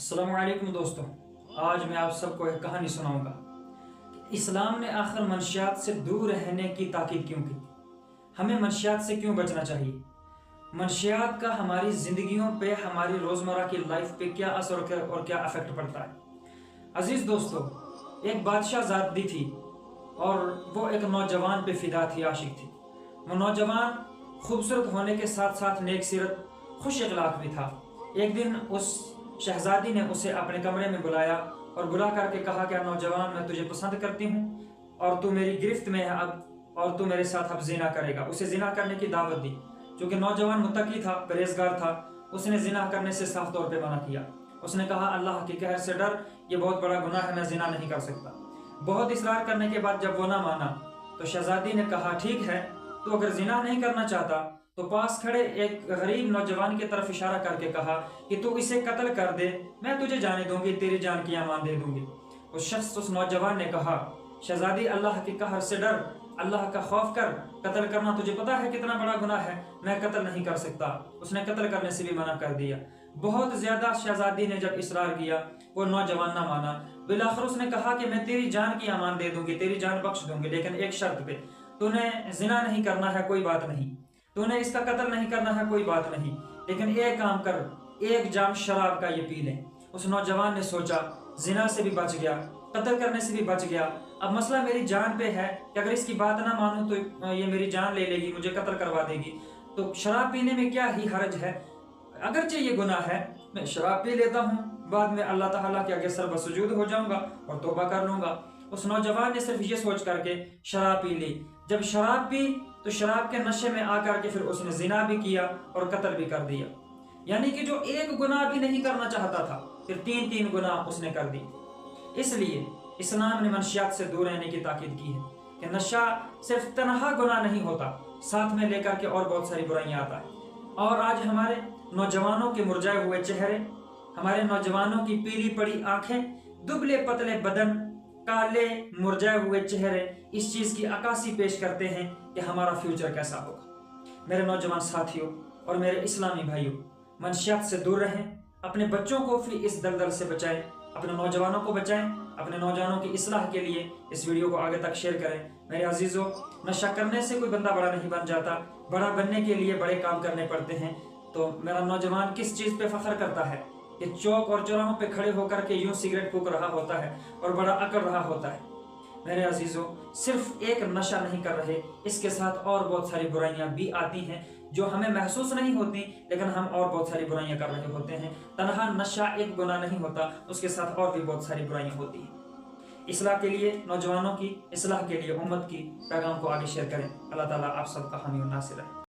السلام علیکم دوستو، آج میں آپ سب کو ایک کہانی سناؤں گا کہ اسلام نے آخر منشیات سے دور رہنے کی تاکید کیوں کی؟ ہمیں منشیات سے کیوں بچنا چاہیے؟ منشیات کا ہماری زندگیوں پہ، ہماری روزمرہ کی لائف پہ کیا اثر اور کیا افیکٹ پڑتا ہے؟ عزیز دوستو، ایک بادشاہ زادی تھی اور وہ ایک نوجوان پہ فدا تھی، عاشق تھی۔ وہ نوجوان خوبصورت ہونے کے ساتھ ساتھ نیک سیرت، خوش اخلاق بھی تھا۔ ایک دن اس شہزادی نے اسے اپنے کمرے میں بلایا اور بلا کر کے کہا کہ نوجوان، میں تجھے پسند کرتی ہوں اور تو میری گرفت میں ہے اب، اور تو میرے ساتھ اب زنا کرے گا۔ اسے زنا کرنے کی دعوت دی۔ چونکہ نوجوان متقی تھا، پرہیزگار تھا، اس نے زنا کرنے سے صاف طور پہ منع کیا۔ اس نے کہا اللہ کی قہر سے ڈر، یہ بہت بڑا گناہ ہے، میں زنا نہیں کر سکتا۔ بہت اصرار کرنے کے بعد جب وہ نہ مانا تو شہزادی نے کہا ٹھیک ہے، تو اگر زنا نہیں کرنا چاہتا تو پاس کھڑے ایک غریب نوجوان کی طرف اشارہ کر کے کہا کہ تو اسے قتل کر دے، میں تجھے جانے دوں گی، تیری جان کی امان دے دوں گی۔ اس نوجوان نے کہا شہزادی، اللہ کی قہر سے ڈر، اللہ کا خوف کر، قتل کرنا تجھے پتا ہے کتنا بڑا گناہ ہے، میں قتل نہیں کر سکتا۔ اس نے قتل کرنے سے بھی منع کر دیا۔ بہت زیادہ شہزادی نے جب اصرار کیا، وہ نوجوان نہ مانا۔ بالآخر اس نے کہا کہ میں تیری جان کی امان دے دوں گی، تیری جان بخش دوں گی، لیکن ایک شرط پہ، تو نے زنا نہیں کرنا ہے، کوئی بات نہیں، تو نے اس کا قتل نہیں کرنا ہے، کوئی بات نہیں، لیکن ایک کام کر، ایک جام شراب کا یہ پی لیں۔ اس نوجوان نے سوچا زنا سے بھی بچ گیا، قتل کرنے سے بھی بچ گیا، اب مسئلہ میری جان پہ ہے کہ اگر اس کی بات نہ مانوں تو یہ میری جان لے لے گی، مجھے قتل کروا دے گی، تو شراب پینے میں کیا ہی حرج ہے، اگرچہ یہ گناہ ہے، میں شراب پی لیتا ہوں، بعد میں اللہ تعالیٰ کے آگے سر بسجود ہو جاؤں گا اور توبہ کر لوں گا۔ اس نوجوان نے صرف یہ سوچ کر کے شراب پی لی۔ جب شراب پی تو شراب کے نشے میں آ کر کے پھر اس نے زنا بھی کیا اور قتل بھی کر دیا۔ یعنی کہ جو ایک گناہ بھی نہیں کرنا چاہتا تھا، پھر تین گناہ اس نے کر دی۔ اس لیے اسلام نے منشیات سے دور رہنے کی تاکید کی ہے کہ نشہ صرف تنہا گناہ نہیں ہوتا، ساتھ میں لے کر کے اور بہت ساری برائیاں آتا ہے۔ اور آج ہمارے نوجوانوں کے مرجھائے ہوئے چہرے، ہمارے نوجوانوں کی پیلی پڑی آنکھیں، دبلے پتلے بدن، کالے مرجھائے ہوئے چہرے اس چیز کی عکاسی پیش کرتے ہیں کہ ہمارا فیوچر کیسا ہوگا۔ میرے نوجوان ساتھیوں اور میرے اسلامی بھائیوں، منشیات سے دور رہیں، اپنے بچوں کو بھی اس دلدل سے بچائیں، اپنے نوجوانوں کو بچائیں۔ اپنے نوجوانوں کی اصلاح کے لیے اس ویڈیو کو آگے تک شیئر کریں۔ میرے عزیزوں، نشہ کرنے سے کوئی بندہ بڑا نہیں بن جاتا، بڑا بننے کے لیے بڑے کام کرنے پڑتے ہیں۔ تو میرا نوجوان کس چیز پہ فخر کرتا ہے کہ چوک اور چوراہوں پہ کھڑے ہو کر کے یوں سگریٹ پھونک رہا ہوتا ہے اور بڑا اکڑ رہا ہوتا ہے۔ میرے عزیزوں، صرف ایک نشہ نہیں کر رہے، اس کے ساتھ اور بہت ساری برائیاں بھی آتی ہیں جو ہمیں محسوس نہیں ہوتی، لیکن ہم اور بہت ساری برائیاں کر رہے ہوتے ہیں۔ تنہا نشہ ایک گناہ نہیں ہوتا، اس کے ساتھ اور بھی بہت ساری برائیاں ہوتی ہیں۔ اصلاح کے لیے، نوجوانوں کی اصلاح کے لیے، امت کی پیغام کو آگے شیئر کریں۔ اللہ تعالیٰ آپ سب کا حامی و ناصر ہے۔